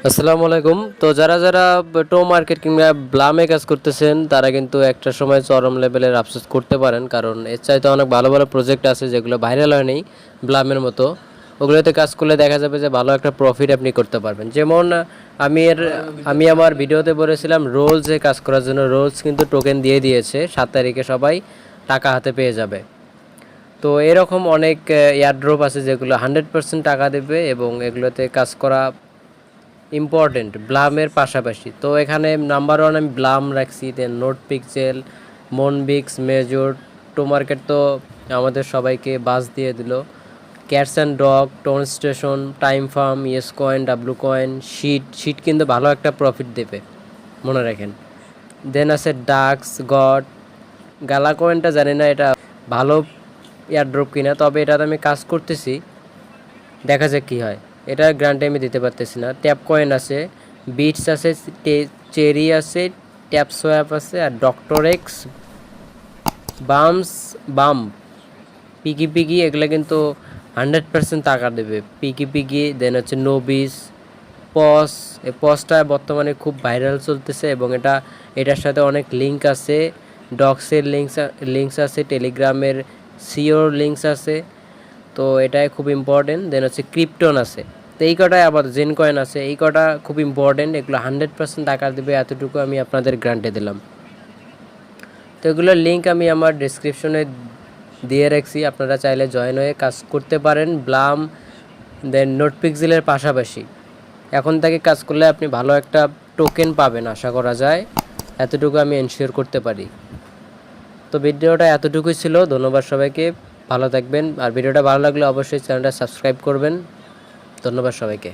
আসসালামু আলাইকুম। তো যারা যারা মার্কেট কিংবা ব্লামে কাজ করতেছেন তারা কিন্তু একটা সময় চরম লেভেলের আফসোস করতে পারেন, কারণ এর চাইতে অনেক ভালো ভালো প্রজেক্ট আছে যেগুলো ভাইরাল হয়নি ব্লামের মতো। ওগুলোতে কাজ করলে দেখা যাবে যে ভালো একটা প্রফিট আপনি করতে পারবেন। যেমন আমি আমার ভিডিওতে বলেছিলাম রোলসে কাজ করার জন্য। রোলস কিন্তু টোকেন দিয়ে দিয়েছে, 7 তারিখে সবাই টাকা হাতে পেয়ে যাবে। তো এরকম অনেক এয়ারড্রপ আছে যেগুলো 100% টাকা দেবে এবং এগুলোতে কাজ করা ইম্পর্টেন্ট ব্লামের পাশাপাশি। তো এখানে নাম্বার 1 আমি ব্লাম রাখছি, দেন নোটপিক্সেল, মোনবিক্স, মেজর, টোমার্কেট তো আমাদের সবাইকে বাস দিয়ে দিল, cats and dog, TON station, time farm, Yescoin, W coin, শিট কিন্তু ভালো একটা প্রফিট দেবে, মনে রাখেন। দেন আছে ডাক্স, গড, গালা কয়েনটা জানি না এটা ভালো এয়ারড্রপ কিনা, তবে এটাতে আমি কাজ করতেছি, দেখা যাক কী হয়। এটা গ্যারান্টি আমি দিতে পারতেছি না। ট্যাপ কয়েন আছে, বিটস আছে, চেরি আছে, ট্যাপ সোয়াপ আছে, আর ডক্টর এক্স, বাম, পিকি এগুলো কিন্তু 100% টাকা দেবে। পিকি দেন হচ্ছে নোবিস, পস। এই পসটা বর্তমানে খুব ভাইরাল চলতেছে এবং এটার সাথে অনেক লিঙ্ক আছে। ডক্সের লিঙ্কস আছে, টেলিগ্রামের সিওর লিঙ্কস আছে, তো এটাই খুব ইম্পর্টেন্ট। দেন হচ্ছে ক্রিপ্টন আছে। তো এই কটাই আবার জেন কয়েন আছে, এই কটা খুব ইম্পর্টেন্ট। এগুলো 100% টাকা দেবে, এতটুকু আমি আপনাদের গ্যারান্টি দিলাম। তো এগুলোর লিঙ্ক আমি আমার ডিসক্রিপশনে দিয়ে রাখছি, আপনারা চাইলে জয়েন হয়ে কাজ করতে পারেন ব্লাম দেন নোটপিক্সেলের পাশাপাশি। এখন থেকে কাজ করলে আপনি ভালো একটা টোকেন পাবেন আশা করা যায়, এতটুকু আমি এনশিওর করতে পারি। তো ভিডিওটা এতটুকুই ছিল। ধন্যবাদ সবাইকে, ভালো থাকবেন। আর ভিডিওটা ভালো লাগলে অবশ্যই চ্যানেলটা সাবস্ক্রাইব করবেন। ধন্যবাদ সবাইকে।